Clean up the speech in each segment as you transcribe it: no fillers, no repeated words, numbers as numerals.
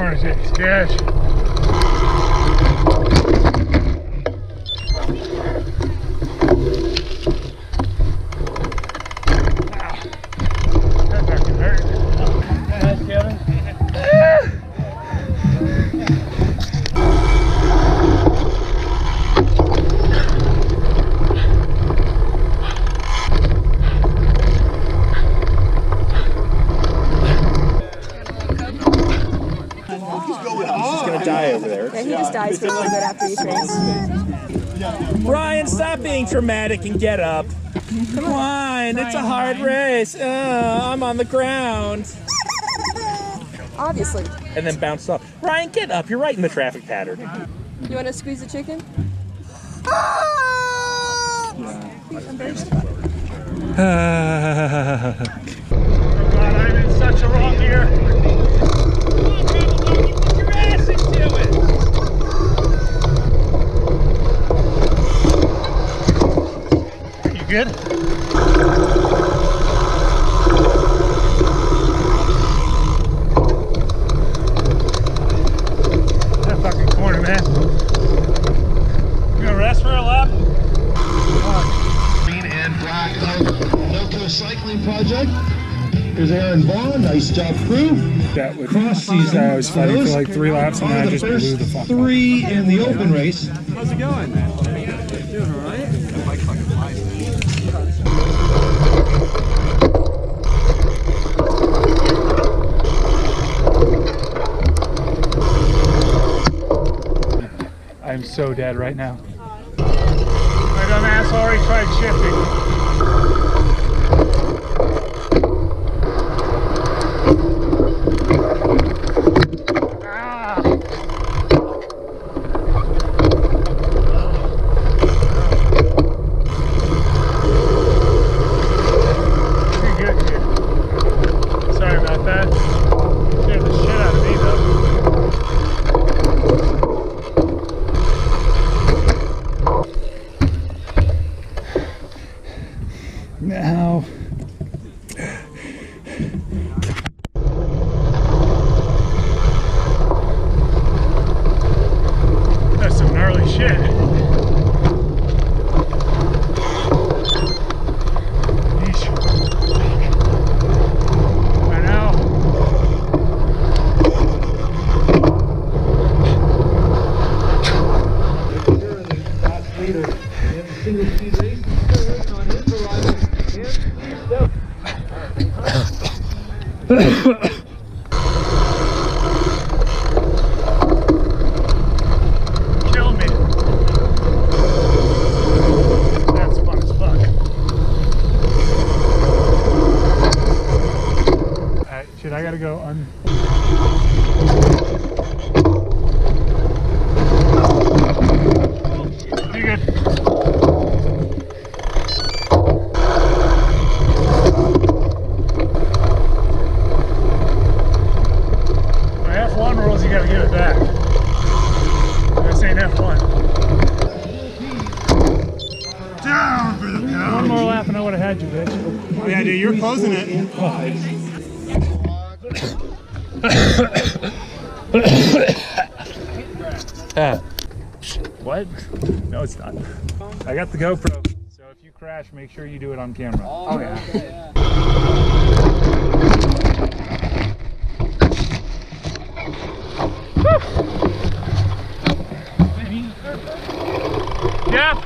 corners, it's cash. That fucking hurt. Nice, Kevin. Die over there. Yeah, he just dies for a little bit after he trains. Brian, stop being dramatic and get up. Come on, it's a hard race. I'm on the ground. Obviously. And then bounce off. Ryan, get up. You're right in the traffic pattern. You want to squeeze the chicken? Oh God, I'm in such a wrong gear. Good? That fucking corner, man. You gonna rest for a lap? Green and black Noco Cycling Project. Here's Aaron Vaughn. Nice job, crew. That would cross these. I was fighting for like 3 laps and I just blew the fuck up. 3 in the open race. How's it going, man? Doing all right? That bike fucking flies. I'm so dead right now. My dumb ass already tried shifting. Now, that's some gnarly shit. Yeesh. I know. You're the last leader in the single speed race. On his arrival. Kill me. That's fun as fuck. Alright, shit, I gotta go on. You good? F1 rules, you gotta give it back. This ain't F1. Down for the count. One more lap and I would have had you, bitch. Oh, yeah, dude, you're closing it. What? No, it's not. I got the GoPro, so if you crash, make sure you do it on camera. Oh, yeah. Yep.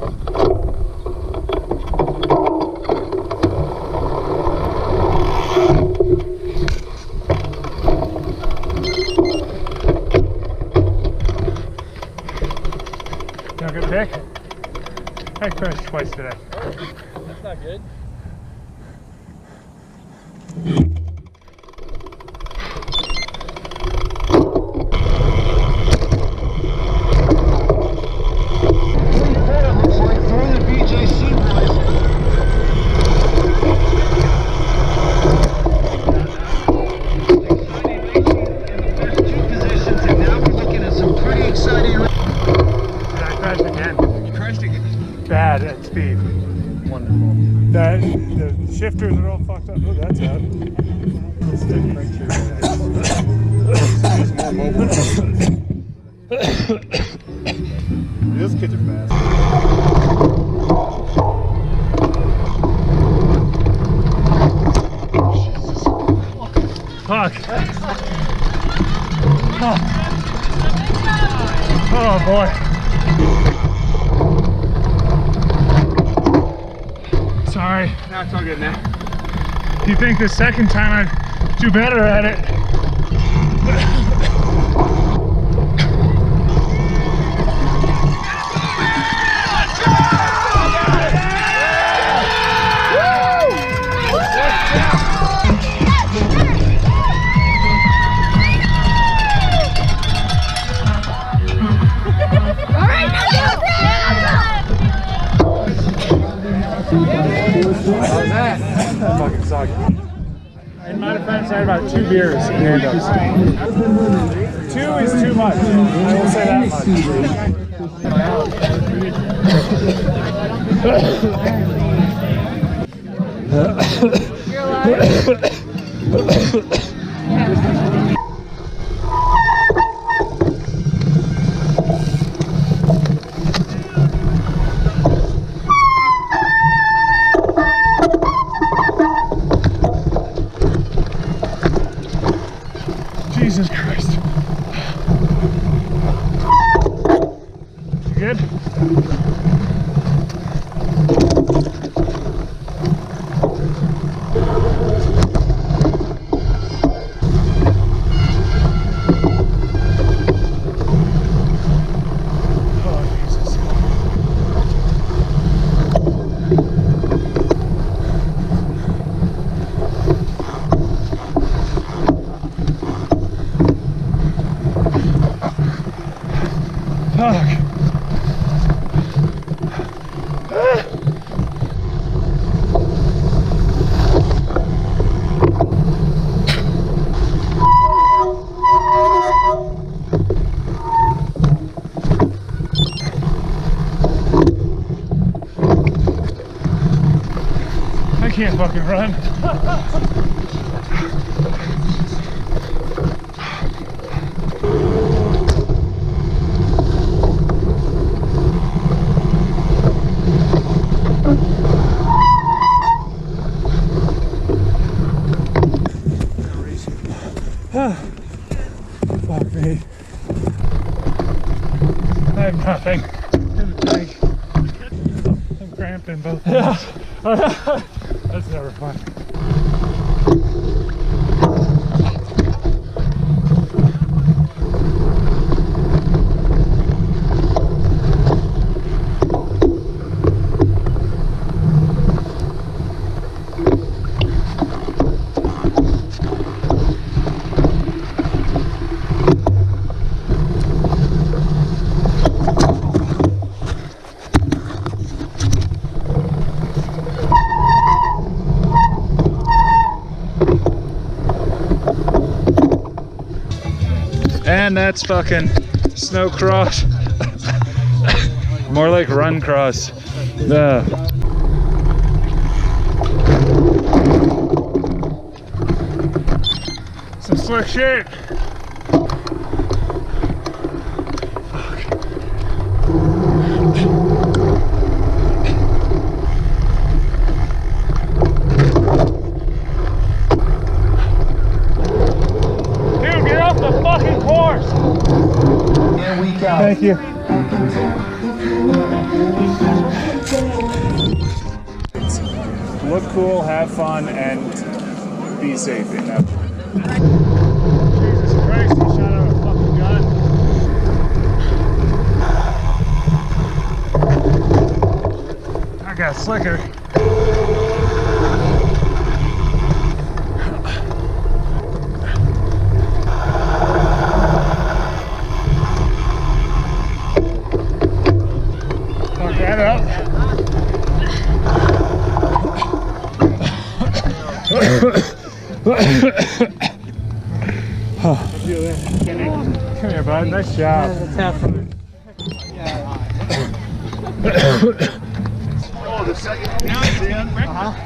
You want a good pick? I finished twice today. That's not good. Looks like for the BJC boys. Exciting racing in the first two positions, and now we're looking at some pretty exciting. Did I crash again? You crashed again. Bad at speed. Wonderful. The shifters are all fucked up. Oh, that's out. Those kids are fast. Fuck. Oh boy. Sorry. No, it's all good now. Do you think the second time I'd do better at it? How's that? That fucking sucked. In my defense, I had about 2 beers in hand-ups. 2 is too much. I will say that much. Jesus Christ. You good? Oh, Jesus. Fuck. I can't fucking run. Fuck me. I have nothing in the tank. I'm cramped in both hands. That's never fun. And that's fucking snow cross. More like run cross. Some slick shit. Thank you. Look cool, have fun, and be safe in that. Jesus Christ, he shot out a fucking gun. I got slicker. Fuck that up. Come here, bud. Nice job. Oh, the second. Now it's in.